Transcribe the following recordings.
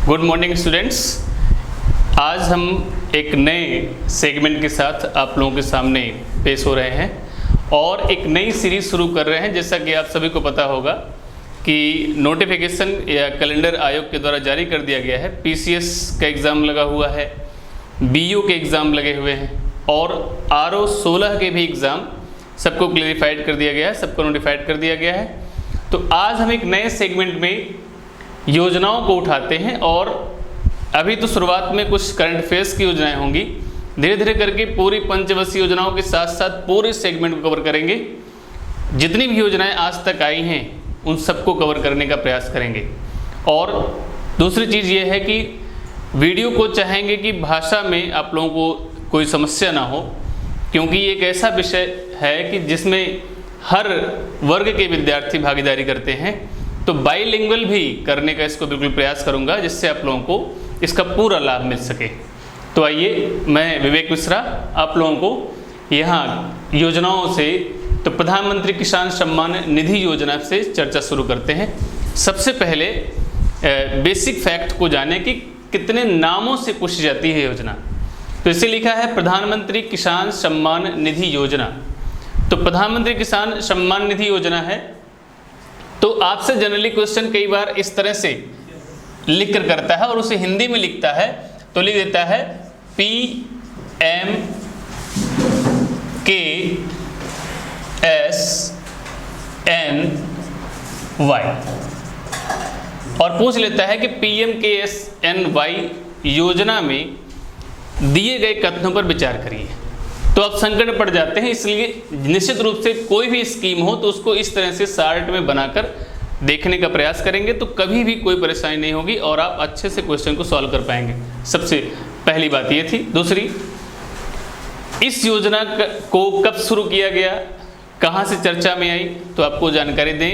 Good morning students. आज हम एक नए सेगमेंट के साथ आप लोगों के सामने पेश हो रहे हैं और एक नई सीरीज शुरू कर रहे हैं। जैसा कि आप सभी को पता होगा कि नोटिफिकेशन या कैलेंडर आयोग के द्वारा जारी कर दिया गया है। पीसीएस का एग्ज़ाम लगा हुआ है, बीयू के एग्ज़ाम लगे हुए हैं और आरओ 16 के भी एग्ज़ाम सबको क्लेरिफाइड कर दिया गया है, सबको नोटिफाइड कर दिया गया है। तो आज हम एक नए सेगमेंट में योजनाओं को उठाते हैं और अभी तो शुरुआत में कुछ करंट अफेयर्स की योजनाएं होंगी, धीरे धीरे करके पूरी पंचवर्षीय योजनाओं के साथ साथ पूरे सेगमेंट को कवर करेंगे। जितनी भी योजनाएं आज तक आई हैं उन सबको कवर करने का प्रयास करेंगे। और दूसरी चीज़ ये है कि वीडियो को चाहेंगे कि भाषा में आप लोगों को कोई समस्या ना हो, क्योंकि ये एक ऐसा विषय है कि जिसमें हर वर्ग के विद्यार्थी भागीदारी करते हैं। तो बाइलिंगुअल भी करने का इसको बिल्कुल प्रयास करूंगा, जिससे आप लोगों को इसका पूरा लाभ मिल सके। तो आइए, मैं विवेक मिश्रा आप लोगों को यहाँ योजनाओं से तो प्रधानमंत्री किसान सम्मान निधि योजना से चर्चा शुरू करते हैं। सबसे पहले बेसिक फैक्ट को जाने कि कितने नामों से पूछी जाती है योजना। तो इसे लिखा है प्रधानमंत्री किसान सम्मान निधि योजना। तो प्रधानमंत्री किसान सम्मान निधि योजना है। तो आपसे जनरली क्वेश्चन कई बार इस तरह से लिख कर करता है और उसे हिंदी में लिखता है तो लिख देता है PMKSNY और पूछ लेता है कि PMKSNY योजना में दिए गए कथनों पर विचार करिए। तो आप संकट में पड़ जाते हैं, इसलिए निश्चित रूप से कोई भी स्कीम हो तो उसको इस तरह से शार्ट में बनाकर देखने का प्रयास करेंगे तो कभी भी कोई परेशानी नहीं होगी और आप अच्छे से क्वेश्चन को सॉल्व कर पाएंगे। सबसे पहली बात ये थी। दूसरी, इस योजना को कब शुरू किया गया, कहाँ से चर्चा में आई, तो आपको जानकारी दें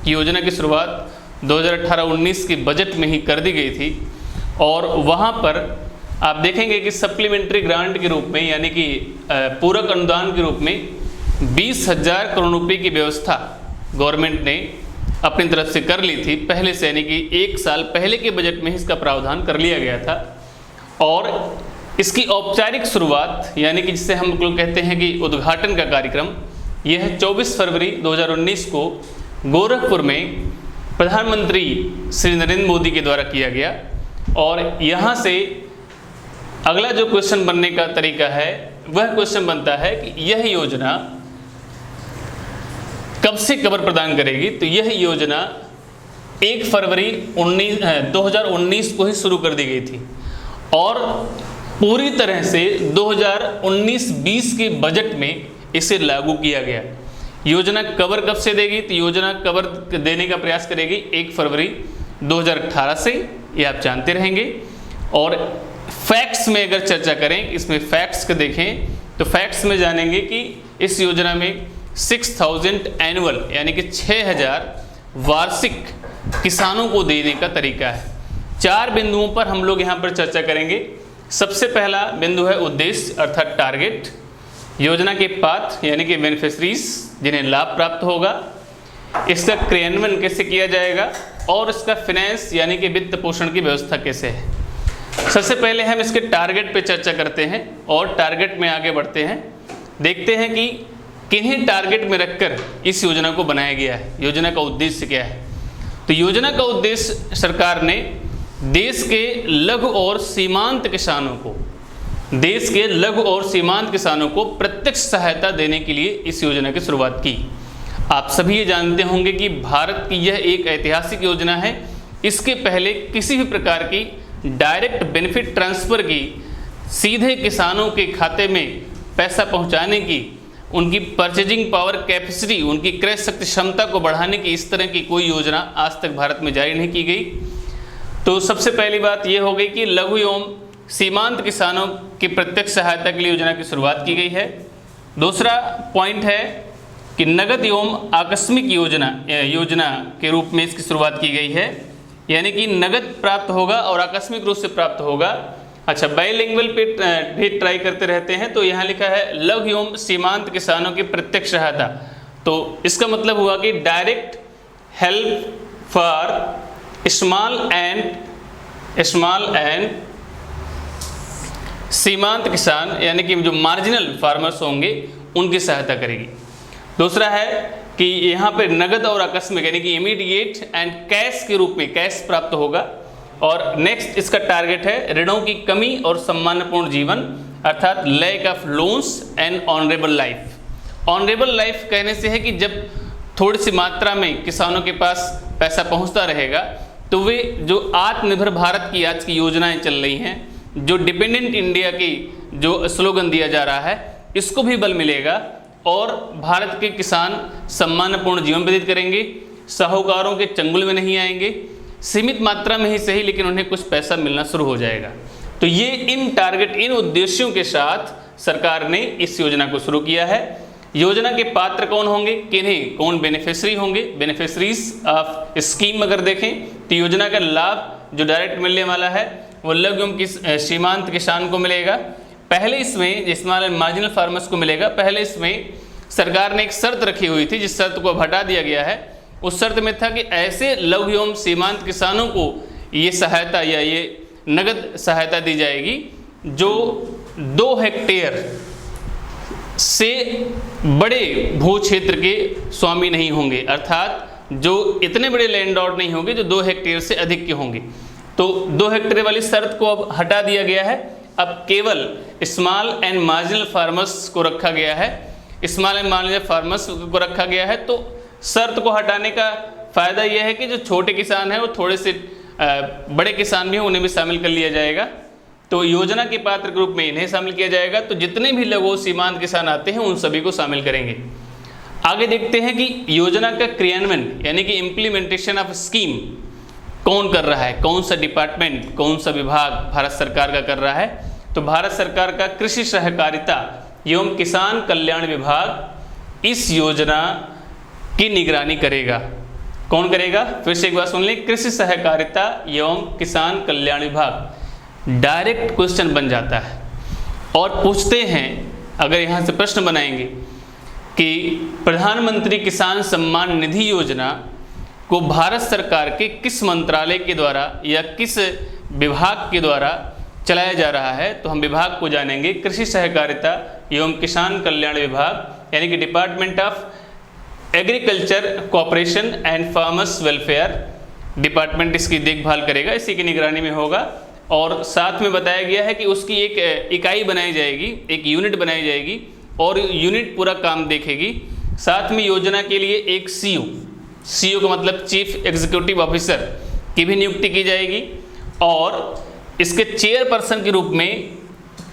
कि योजना की शुरुआत 2018-19 के बजट में ही कर दी गई थी और वहाँ पर आप देखेंगे कि सप्लीमेंट्री ग्रांट के रूप में, यानी कि पूरक अनुदान के रूप में 20,000 करोड़ रुपए की व्यवस्था गवर्नमेंट ने अपनी तरफ से कर ली थी पहले से, यानी कि एक साल पहले के बजट में इसका प्रावधान कर लिया गया था। और इसकी औपचारिक शुरुआत, यानी कि जिसे हम लोग कहते हैं कि उद्घाटन का कार्यक्रम, यह 24 फरवरी 2019 को गोरखपुर में प्रधानमंत्री श्री नरेंद्र मोदी के द्वारा किया गया। और यहाँ से अगला जो क्वेश्चन बनने का तरीका है वह क्वेश्चन बनता है कि यह योजना कब से कवर प्रदान करेगी। तो यह योजना 1 फरवरी 2019 को ही शुरू कर दी गई थी और पूरी तरह से 2019-20 के बजट में इसे लागू किया गया। योजना कवर कब से देगी, तो योजना कवर देने का प्रयास करेगी 1 फरवरी 2018 से, ये आप जानते रहेंगे। और फैक्ट्स में अगर चर्चा करें, इसमें फैक्ट्स को देखें तो फैक्ट्स में जानेंगे कि इस योजना में 6,000 एनुअल, यानी कि 6,000 वार्षिक किसानों को देने का तरीका है। 4 बिंदुओं पर हम लोग यहाँ पर चर्चा करेंगे। सबसे पहला बिंदु है उद्देश्य अर्थात टारगेट, योजना के पात्र यानी कि बेनिफिशरीज जिन्हें लाभ प्राप्त होगा, इसका क्रियान्वयन कैसे किया जाएगा और इसका फाइनेंस यानी कि वित्त पोषण की व्यवस्था कैसे है। सबसे पहले हम इसके टारगेट पे चर्चा करते हैं और टारगेट में आगे बढ़ते हैं। देखते हैं कि किन्हीं टारगेट में रखकर इस योजना को बनाया गया है, योजना का उद्देश्य क्या है। तो योजना का उद्देश्य सरकार ने देश के लघु और सीमांत किसानों को प्रत्यक्ष सहायता देने के लिए इस योजना की शुरुआत की। आप सभी ये जानते होंगे कि भारत की यह एक ऐतिहासिक योजना है। इसके पहले किसी भी प्रकार की डायरेक्ट बेनिफिट ट्रांसफ़र की, सीधे किसानों के खाते में पैसा पहुंचाने की, उनकी परचेजिंग पावर कैपेसिटी, उनकी क्रय शक्ति क्षमता को बढ़ाने की इस तरह की कोई योजना आज तक भारत में जारी नहीं की गई। तो सबसे पहली बात यह हो गई कि लघु एवं सीमांत किसानों की प्रत्यक्ष सहायता के लिए योजना की शुरुआत की गई है। दूसरा पॉइंट है कि नगद एवं आकस्मिक योजना के रूप में इसकी शुरुआत की गई है, यानी कि नगद प्राप्त होगा और आकस्मिक रूप से प्राप्त होगा। अच्छा, बाइलिंगुअल पे भी ट्राई करते रहते हैं। तो यहाँ लिखा है लघु एवं सीमांत किसानों की प्रत्यक्ष सहायता, तो इसका मतलब हुआ कि direct help for small and small and सीमांत किसान यानी कि जो मार्जिनल फार्मर्स होंगे उनकी सहायता करेगी। दूसरा है कि यहाँ पे नगद और आकस्मिक यानी कि इमीडिएट एंड कैश के रूप में कैश प्राप्त होगा। और नेक्स्ट इसका टारगेट है ऋणों की कमी और सम्मानपूर्ण जीवन, अर्थात lack of loans and honourable life. Honourable life कहने से है कि जब थोड़ी सी मात्रा में किसानों के पास पैसा पहुंचता रहेगा तो वे जो आत्मनिर्भर भारत की आज की योजनाएं चल रही हैं, जो डिपेंडेंट इंडिया की जो स्लोगन दिया जा रहा है, इसको भी बल मिलेगा और भारत के किसान सम्मानपूर्ण जीवन व्यतीत करेंगे, साहूकारों के चंगुल में नहीं आएंगे, सीमित मात्रा में ही सही लेकिन उन्हें कुछ पैसा मिलना शुरू हो जाएगा। तो ये इन टारगेट, इन उद्देश्यों के साथ सरकार ने इस योजना को शुरू किया है। योजना के पात्र कौन होंगे, किन्हें कौन बेनिफिशियरी होंगे, बेनिफिशरीज ऑफ स्कीम अगर देखें तो योजना का लाभ जो डायरेक्ट मिलने वाला है वो लघु एवं सीमांत किसान को मिलेगा। पहले इसमें स्मॉल मार्जिनल फार्मर्स को मिलेगा। पहले इसमें सरकार ने एक शर्त रखी हुई थी, जिस शर्त को अब हटा दिया गया है। उस शर्त में था कि ऐसे लघु एवं सीमांत किसानों को ये सहायता या ये नगद सहायता दी जाएगी जो 2 हेक्टेयर से बड़े भू क्षेत्र के स्वामी नहीं होंगे, अर्थात जो इतने बड़े लैंडलॉर्ड नहीं होंगे जो 2 हेक्टेयर से अधिक के होंगे। तो 2 हेक्टेयर वाली शर्त को अब हटा दिया गया है। अब केवल स्मॉल एंड मार्जिनल फार्मर्स को रखा गया है, स्मॉल एंड मार्जिनल फार्मर्स को रखा गया है। तो शर्त को हटाने का फ़ायदा यह है कि जो छोटे किसान हैं वो थोड़े से बड़े किसान भी हैं उन्हें भी शामिल कर लिया जाएगा। तो योजना के पात्र के रूप में इन्हें शामिल किया जाएगा। तो जितने भी लघु सीमांत किसान आते हैं उन सभी को शामिल करेंगे। आगे देखते हैं कि योजना का क्रियान्वयन यानी कि इम्प्लीमेंटेशन ऑफ स्कीम कौन कर रहा है, कौन सा डिपार्टमेंट, कौन सा विभाग भारत सरकार का कर रहा है। तो भारत सरकार का कृषि सहकारिता एवं किसान कल्याण विभाग इस योजना की निगरानी करेगा। कौन करेगा, फिर से एक बार सुन लें, कृषि सहकारिता एवं किसान कल्याण विभाग। डायरेक्ट क्वेश्चन बन जाता है और पूछते हैं, अगर यहाँ से प्रश्न बनाएंगे कि प्रधानमंत्री किसान सम्मान निधि योजना को भारत सरकार के किस मंत्रालय के द्वारा या किस विभाग के द्वारा चलाया जा रहा है, तो हम विभाग को जानेंगे। कृषि सहकारिता एवं किसान कल्याण विभाग यानी कि department of agriculture cooperation and farmers welfare department इसकी देखभाल करेगा, इसी की निगरानी में होगा। और साथ में बताया गया है कि उसकी एक इकाई बनाई जाएगी, एक यूनिट बनाई जाएगी और यूनिट पूरा काम देखेगी। साथ में योजना के लिए एक सीओ का मतलब चीफ एग्जीक्यूटिव ऑफिसर की भी नियुक्ति की जाएगी और इसके चेयरपर्सन के रूप में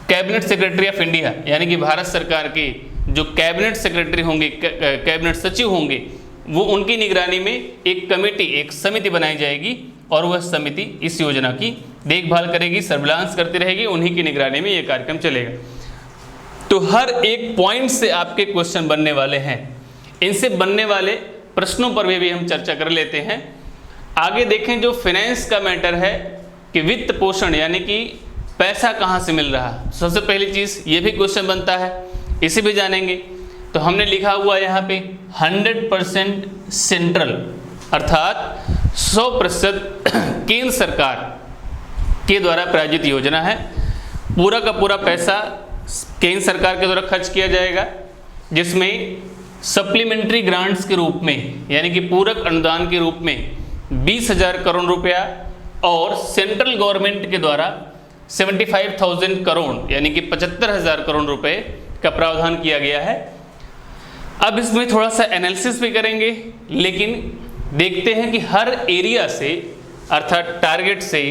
कैबिनेट सेक्रेटरी ऑफ इंडिया यानी कि भारत सरकार के जो कैबिनेट सेक्रेटरी होंगे, कैबिनेट सचिव होंगे, वो उनकी निगरानी में एक कमेटी, एक समिति बनाई जाएगी और वह समिति इस योजना की देखभाल करेगी, सर्विलांस करती रहेगी, उन्हीं की निगरानी में ये कार्यक्रम चलेगा। तो हर एक पॉइंट से आपके क्वेश्चन बनने वाले हैं। इनसे बनने वाले प्रश्नों पर भी हम चर्चा कर लेते हैं। आगे देखें, जो फाइनेंस का मैटर है कि वित्त पोषण यानी कि पैसा कहाँ से मिल रहा है, सबसे पहली चीज़ ये भी क्वेश्चन बनता है, इसे भी जानेंगे। तो हमने लिखा हुआ यहाँ पे 100% सेंट्रल अर्थात 100% केंद्र सरकार के द्वारा प्रायोजित योजना है। पूरा का पूरा पैसा केंद्र सरकार के द्वारा खर्च किया जाएगा, जिसमें सप्लीमेंट्री ग्रांट्स के रूप में यानी कि पूरक अनुदान के रूप में 20,000 करोड़ रुपया और सेंट्रल गवर्नमेंट के द्वारा 75,000 करोड़ यानी कि 75,000 करोड़ रुपए का प्रावधान किया गया है। अब इसमें थोड़ा सा एनालिसिस भी करेंगे, लेकिन देखते हैं कि हर एरिया से अर्थात टारगेट से,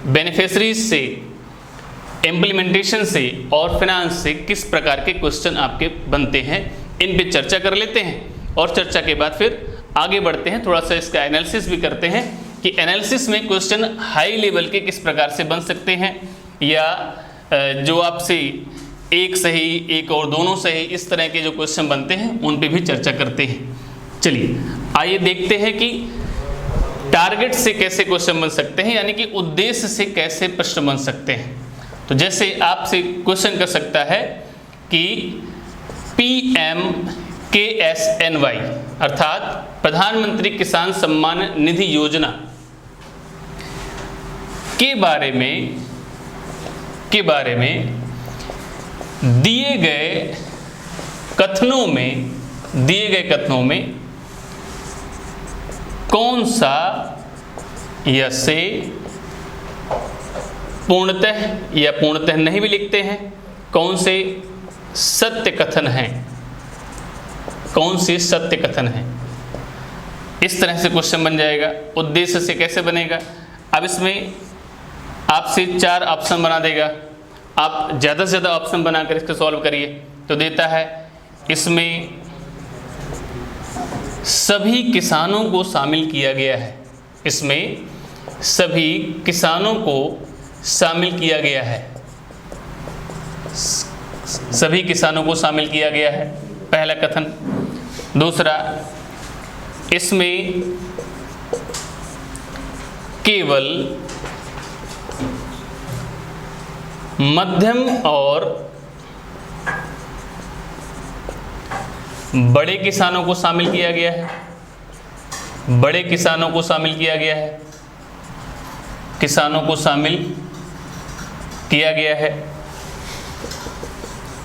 बेनिफिशरीज से, इम्प्लीमेंटेशन से और फाइनेंस से किस प्रकार के क्वेश्चन आपके बनते हैं, इन पे चर्चा कर लेते हैं और चर्चा के बाद फिर आगे बढ़ते हैं। थोड़ा सा इसका एनालिसिस भी करते हैं कि एनालिसिस में क्वेश्चन हाई लेवल के किस प्रकार से बन सकते हैं या जो आपसे एक सही, एक और दोनों सही, इस तरह के जो क्वेश्चन बनते हैं उन पे भी चर्चा करते हैं। चलिए आइए देखते हैं कि टारगेट से कैसे क्वेश्चन बन सकते हैं यानी कि उद्देश्य से कैसे प्रश्न बन सकते हैं। तो जैसे आपसे क्वेश्चन कर सकता है कि PMKSNY अर्थात प्रधानमंत्री किसान सम्मान निधि योजना के बारे में दिए गए कथनों में कौन सा या से पूर्णतः या पूर्णतः नहीं भी लिखते हैं, कौन से सत्य कथन हैं, कौन से सत्य कथन हैं। इस तरह से क्वेश्चन बन जाएगा। उद्देश्य से कैसे बनेगा? अब इसमें आपसे 4 ऑप्शन बना देगा, आप ज़्यादा से ज़्यादा ऑप्शन बनाकर इसको सॉल्व करिए। तो देता है इसमें सभी किसानों को शामिल किया गया है, इसमें सभी किसानों को शामिल किया गया है, सभी किसानों को शामिल किया गया है, पहला कथन। दूसरा, इसमें केवल मध्यम और बड़े किसानों को शामिल किया गया है, बड़े किसानों को शामिल किया गया है, किसानों को शामिल किया गया है।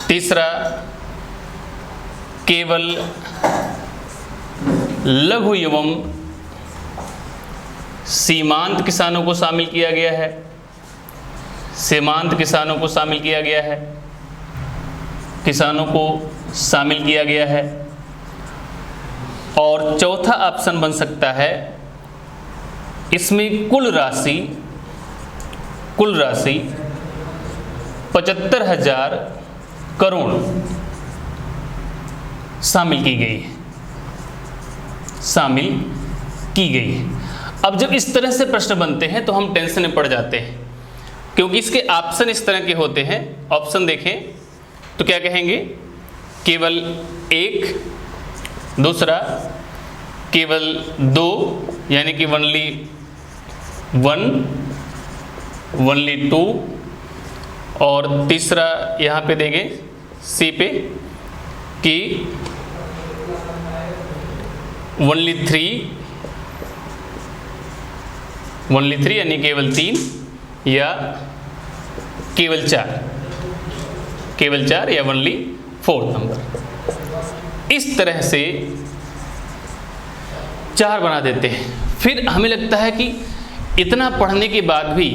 तीसरा, केवल लघु एवं सीमांत किसानों को शामिल किया गया है, सीमांत किसानों को शामिल किया गया है, किसानों को शामिल किया गया है। और चौथा ऑप्शन बन सकता है, इसमें कुल राशि 75,000 करोड़ शामिल की गई है, शामिल की गई है। अब जब इस तरह से प्रश्न बनते हैं तो हम टेंशन में पड़ जाते हैं, क्योंकि इसके ऑप्शन इस तरह के होते हैं। ऑप्शन देखें तो क्या कहेंगे? केवल 1, दूसरा केवल 2 यानी कि ओनली 1, ओनली 2, और तीसरा यहाँ पे देंगे सी पे कि ओनली 3 यानी केवल 3 या केवल 4 या ओनली 4 नंबर। इस तरह से 4 बना देते हैं। फिर हमें लगता है कि इतना पढ़ने के बाद भी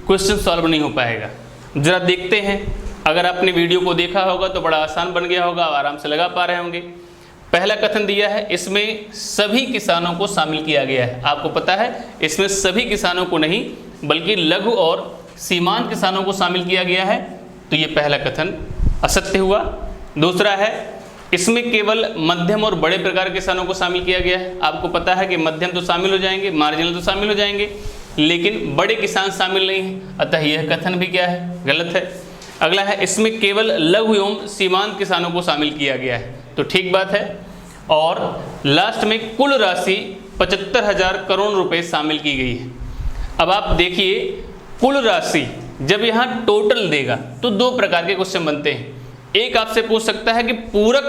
क्वेश्चन सॉल्व नहीं हो पाएगा। ज़रा देखते हैं, अगर आपने वीडियो को देखा होगा तो बड़ा आसान बन गया होगा, आराम से लगा पा रहे होंगे। पहला कथन दिया है, इसमें सभी किसानों को शामिल किया गया है। आपको पता है इसमें सभी किसानों को नहीं बल्कि लघु और सीमांत किसानों को शामिल किया गया है, तो ये पहला कथन असत्य हुआ। दूसरा है, इसमें केवल मध्यम और बड़े प्रकार के किसानों को शामिल किया गया है। आपको पता है कि मध्यम तो शामिल हो जाएंगे, मार्जिनल तो शामिल हो जाएंगे, लेकिन बड़े किसान शामिल नहीं हैं, अतः यह कथन भी क्या है? गलत है। अगला है, इसमें केवल लघु एवं सीमांत किसानों को शामिल किया गया है, तो ठीक बात है। और लास्ट में कुल राशि 75,000 करोड़ रुपए शामिल की गई है। अब आप देखिए, कुल राशि जब यहाँ टोटल देगा तो 2 प्रकार के क्वेश्चन बनते हैं। एक आपसे पूछ सकता है कि पूरक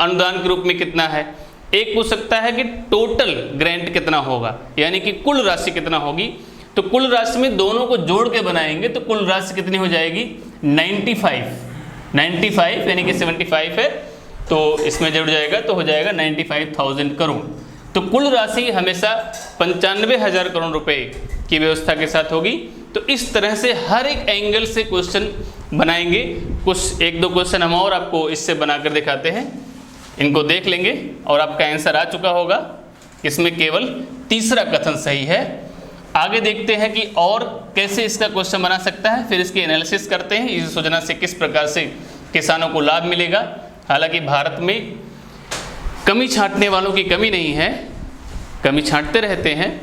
अनुदान के रूप में कितना है, एक पूछ सकता है कि टोटल ग्रांट कितना होगा, यानी कि कुल राशि कितना होगी। तो कुल राशि में दोनों को जोड़ के बनाएंगे तो कुल राशि कितनी हो जाएगी? 95 यानी कि 75 है तो इसमें जुड़ जाएगा तो हो जाएगा 95,000 करोड़। तो कुल राशि हमेशा 95,000 करोड़ रुपए की व्यवस्था के साथ होगी। तो इस तरह से हर एक एंगल से क्वेश्चन बनाएंगे। कुछ 1-2 क्वेश्चन हम और आपको इससे बनाकर दिखाते हैं, इनको देख लेंगे और आपका आंसर आ चुका होगा। इसमें केवल तीसरा कथन सही है। आगे देखते हैं कि और कैसे इसका क्वेश्चन बना सकता है, फिर इसकी एनालिसिस करते हैं। इस योजना से किस प्रकार से किसानों को लाभ मिलेगा। हालांकि भारत में कमी छांटने वालों की कमी नहीं है, कमी छांटते रहते हैं।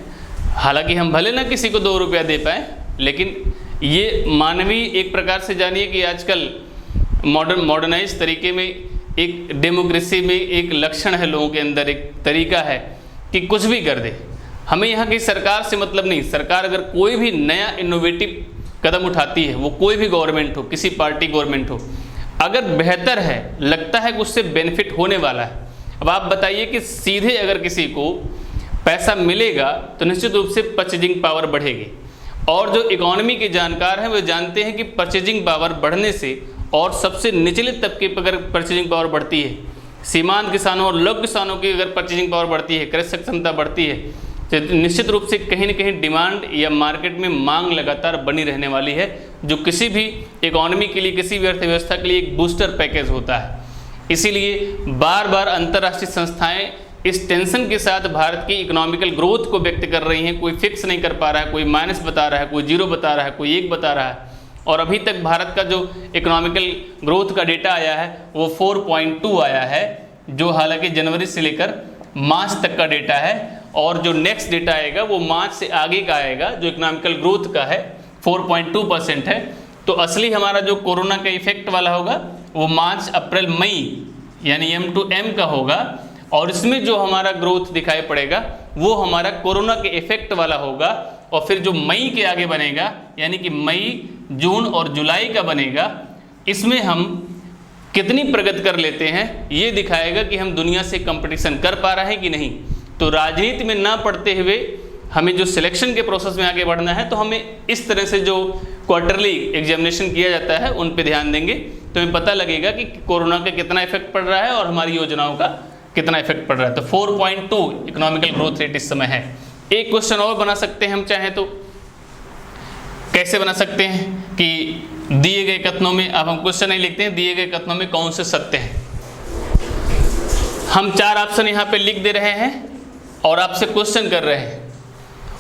हालांकि हम भले ना किसी को 2 रुपया दे पाएँ, लेकिन ये मानवीय एक प्रकार से जानिए कि आजकल मॉडर्नाइज तरीके में एक डेमोक्रेसी में एक लक्षण है लोगों के अंदर, एक तरीका है कि कुछ भी कर दे। हमें यहाँ की सरकार से मतलब नहीं। सरकार अगर कोई भी नया इनोवेटिव कदम उठाती है, वो कोई भी गवर्नमेंट हो, किसी पार्टी गवर्नमेंट हो, अगर बेहतर है, लगता है कि उससे बेनिफिट होने वाला है। अब आप बताइए कि सीधे अगर किसी को पैसा मिलेगा तो निश्चित रूप से परचेजिंग पावर बढ़ेगी, और जो इकोनॉमी के जानकार हैं वे जानते हैं कि परचेजिंग पावर बढ़ने से और सबसे निचले तबके पर अगर परचेजिंग पावर बढ़ती है, सीमांत किसानों और लघु किसानों की अगर परचेजिंग पावर बढ़ती है, क्रय क्षमता बढ़ती है, तो निश्चित रूप से कहीं न कहीं डिमांड या मार्केट में मांग लगातार बनी रहने वाली है, जो किसी भी इकोनॉमी के लिए, किसी भी अर्थव्यवस्था के लिए एक बूस्टर पैकेज होता है। इसीलिए बार बार अंतर्राष्ट्रीय संस्थाएं इस टेंशन के साथ भारत की इकोनॉमिकल ग्रोथ को व्यक्त कर रही हैं। कोई फिक्स नहीं कर पा रहा है, कोई माइनस बता रहा है, कोई जीरो बता रहा है, कोई 1 बता रहा है। और अभी तक भारत का जो इकोनॉमिकल ग्रोथ का डेटा आया है वो 4.2 आया है, जो हालांकि जनवरी से लेकर मार्च तक का डेटा है। और जो नेक्स्ट डेटा आएगा वो मार्च से आगे का आएगा, जो इकोनॉमिकल ग्रोथ का है 4.2% है। तो असली हमारा जो कोरोना का इफेक्ट वाला होगा वो मार्च, अप्रैल, मई यानी M2M का होगा। और इसमें जो हमारा ग्रोथ दिखाई पड़ेगा वो हमारा कोरोना के इफेक्ट वाला होगा। और फिर जो मई के आगे बनेगा, यानी कि मई, जून और जुलाई का बनेगा, इसमें हम कितनी प्रगति कर लेते हैं ये दिखाएगा कि हम दुनिया से कंपटीशन कर पा रहे हैं कि नहीं। तो राजनीति में ना पढ़ते हुए हमें जो सिलेक्शन के प्रोसेस में आगे बढ़ना है, तो हमें इस तरह से जो क्वार्टरली एग्जामिनेशन किया जाता है उन पे ध्यान देंगे, तो हमें पता लगेगा कि कोरोना का कितना इफेक्ट पड़ रहा है और हमारी योजनाओं का कितना इफेक्ट पड़ रहा है। तो 4.2 इकोनॉमिकल ग्रोथ रेट इस समय है। एक क्वेश्चन और बना सकते हैं हम चाहें तो। कैसे बना सकते हैं कि दिए गए कथनों में, अब हम क्वेश्चन नहीं लिखते हैं, दिए गए कथनों में कौन से सत्य हैं। हम 4 ऑप्शन यहाँ पे लिख दे रहे हैं और आपसे क्वेश्चन कर रहे हैं,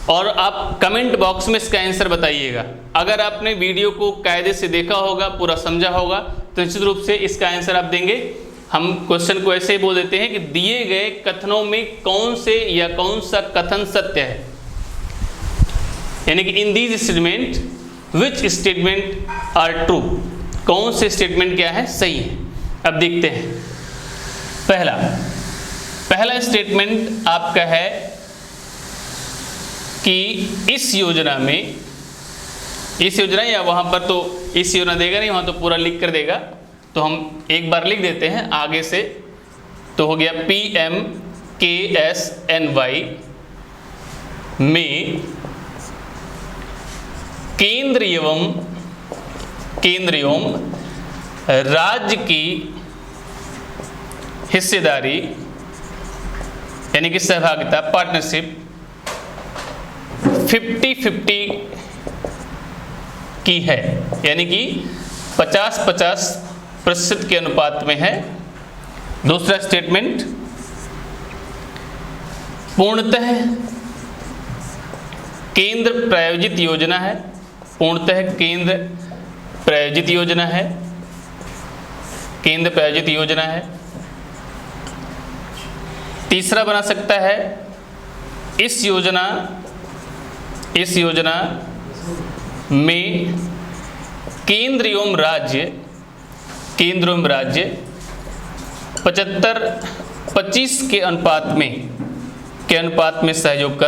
और आप कमेंट बॉक्स में इसका आंसर बताइएगा। अगर आपने वीडियो को कायदे से देखा होगा, पूरा समझा होगा, तो निश्चित रूप से इसका आंसर आप देंगे। हम क्वेश्चन को ऐसे ही बोल देते हैं कि दिए गए कथनों में कौन से या कौन सा कथन सत्य है, यानी कि in these statement which statement are true, कौन से स्टेटमेंट क्या है, सही है। अब देखते हैं। पहला स्टेटमेंट आपका है कि इस योजना में, इस योजना या वहाँ पर तो इस योजना देगा नहीं, वहाँ तो पूरा लिख कर देगा, तो हम एक बार लिख देते हैं आगे से। तो हो गया PMKSNY में केंद्र एवं राज्य की हिस्सेदारी यानी कि सहभागिता, पार्टनरशिप 50-50 की है, यानी कि 50-50% के अनुपात में है। दूसरा स्टेटमेंट, पूर्णतः केंद्र प्रायोजित योजना है, पूर्णतः केंद्र प्रायोजित योजना है, केंद्र प्रायोजित योजना है। तीसरा बना सकता है, इस योजना में केंद्र एवं राज्य 75-25 के अनुपात में सहयोग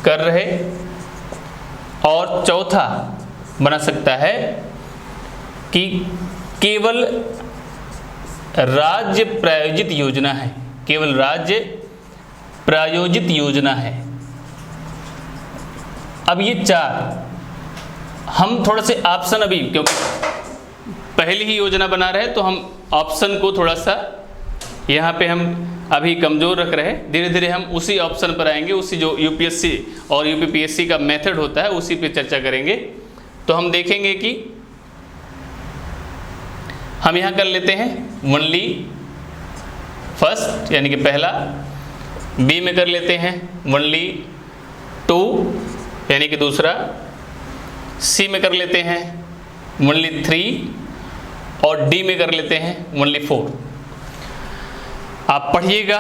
कर रहे। और चौथा बना सकता है कि केवल राज्य प्रायोजित योजना है, केवल राज्य प्रायोजित योजना है। अब ये 4 हम थोड़ा से ऑप्शन, अभी क्योंकि पहली ही योजना बना रहे तो हम ऑप्शन को थोड़ा सा यहाँ पे हम अभी कमज़ोर रख रहे हैं। धीरे धीरे हम उसी ऑप्शन पर आएंगे, उसी जो यूपीएससी और यूपीपीएससी का मेथड होता है उसी पे चर्चा करेंगे। तो हम देखेंगे कि हम यहाँ कर लेते हैं ओनली फर्स्ट यानी कि पहला, बी में कर लेते हैं ओनली 2 यानी कि दूसरा, सी में कर लेते हैं ओनली 3 और डी में कर लेते हैं ओनली 4। आप पढ़िएगा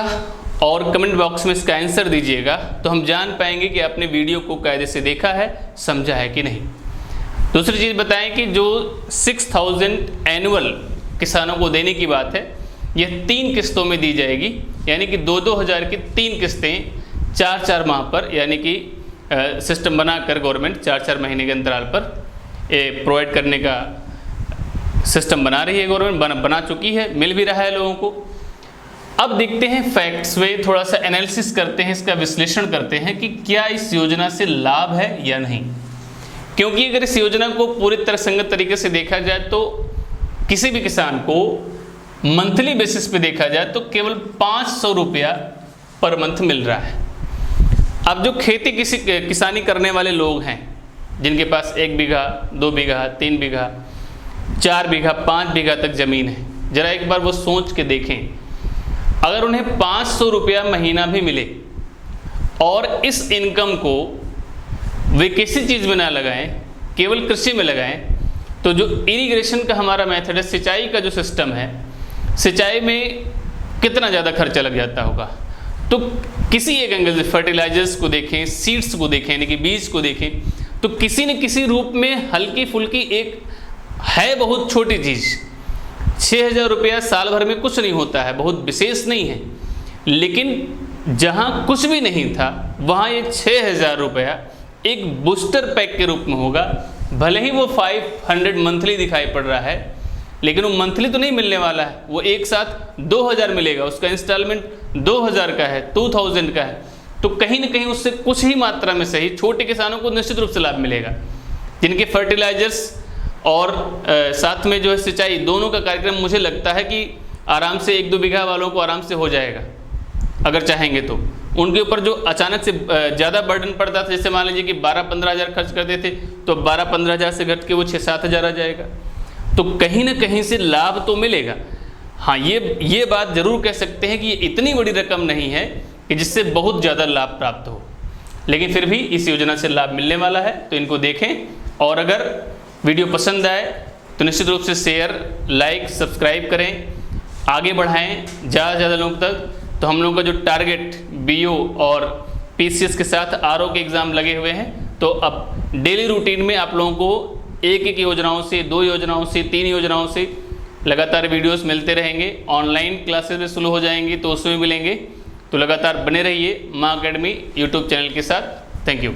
और कमेंट बॉक्स में इसका आंसर दीजिएगा, तो हम जान पाएंगे कि आपने वीडियो को कायदे से देखा है, समझा है कि नहीं। दूसरी चीज़ बताएं कि जो 6000 एनुअल किसानों को देने की बात है, यह 3 किस्तों में दी जाएगी, यानी कि 2-2 हज़ार की 3 किस्तें 4-4 माह पर, यानी कि सिस्टम बनाकर गवर्नमेंट 4-4 महीने के अंतराल पर प्रोवाइड करने का सिस्टम बना रही है। गवर्नमेंट बना चुकी है, मिल भी रहा है लोगों को। अब देखते हैं फैक्ट्स में, थोड़ा सा एनालिसिस करते हैं, इसका विश्लेषण करते हैं कि क्या इस योजना से लाभ है या नहीं। क्योंकि अगर इस योजना को पूरी तरह संगत तरीके से देखा जाए तो किसी भी किसान को मंथली बेसिस पे देखा जाए तो केवल 500 रुपया पर मंथ मिल रहा है। अब जो खेती किसानी करने वाले लोग हैं, जिनके पास 1 बीघा 2 बीघा 3 बीघा 4 बीघा 5 बीघा तक ज़मीन है, ज़रा एक बार वो सोच के देखें, अगर उन्हें 500 रुपया महीना भी मिले और इस इनकम को वे किसी चीज़ में ना लगाएं, केवल कृषि में लगाएं, तो जो इरिगेशन का हमारा मेथड है, सिंचाई का जो सिस्टम है, सिंचाई में कितना ज़्यादा खर्चा लग जाता होगा। तो किसी एक एंगल से फर्टिलाइजर्स को देखें, सीड्स को देखें, यानी कि बीज को देखें, तो किसी न किसी रूप में हल्की फुल्की एक है बहुत छोटी चीज़। 6,000 रुपया साल भर में कुछ नहीं होता है, बहुत विशेष नहीं है, लेकिन जहाँ कुछ भी नहीं था वहाँ ये 6,000 रुपया एक बूस्टर पैक के रूप में होगा। भले ही वो 500 मंथली दिखाई पड़ रहा है, लेकिन वो मंथली तो नहीं मिलने वाला है, वो एक साथ 2,000 मिलेगा, उसका इंस्टॉलमेंट 2,000 का है, 2,000 का है। तो कहीं ना कहीं उससे कुछ ही मात्रा में सही छोटे किसानों को निश्चित रूप से लाभ मिलेगा, जिनके फर्टिलाइजर्स और साथ में जो है सिंचाई, दोनों का कार्यक्रम मुझे लगता है कि आराम से 1-2 बीघा वालों को आराम से हो जाएगा अगर चाहेंगे तो। उनके ऊपर जो अचानक से ज़्यादा बर्डन पड़ता था, जैसे मान लीजिए कि 12-15 हज़ार खर्च करते थे, तो 12-15 हज़ार से घट के वो 6-7 हज़ार आ जाएगा। तो कहीं ना कहीं से लाभ तो मिलेगा। हाँ, ये बात ज़रूर कह सकते हैं कि ये इतनी बड़ी रकम नहीं है कि जिससे बहुत ज़्यादा लाभ प्राप्त हो, लेकिन फिर भी इस योजना से लाभ मिलने वाला है, तो इनको देखें। और अगर वीडियो पसंद आए तो निश्चित रूप से शेयर, लाइक, सब्सक्राइब करें, आगे बढ़ाएं ज़्यादा से ज़्यादा लोगों तक। तो हम लोगों का जो टारगेट BO और PCS के साथ RO के एग्ज़ाम लगे हुए हैं, तो अब डेली रूटीन में आप लोगों को एक योजनाओं से, 2 योजनाओं से, 3 योजनाओं से लगातार वीडियोस मिलते रहेंगे। ऑनलाइन क्लासेस भी शुरू हो जाएंगी तो उसमें मिलेंगे। तो लगातार बने रहिए माँ अकेडमी यूट्यूब चैनल के साथ। Thank you.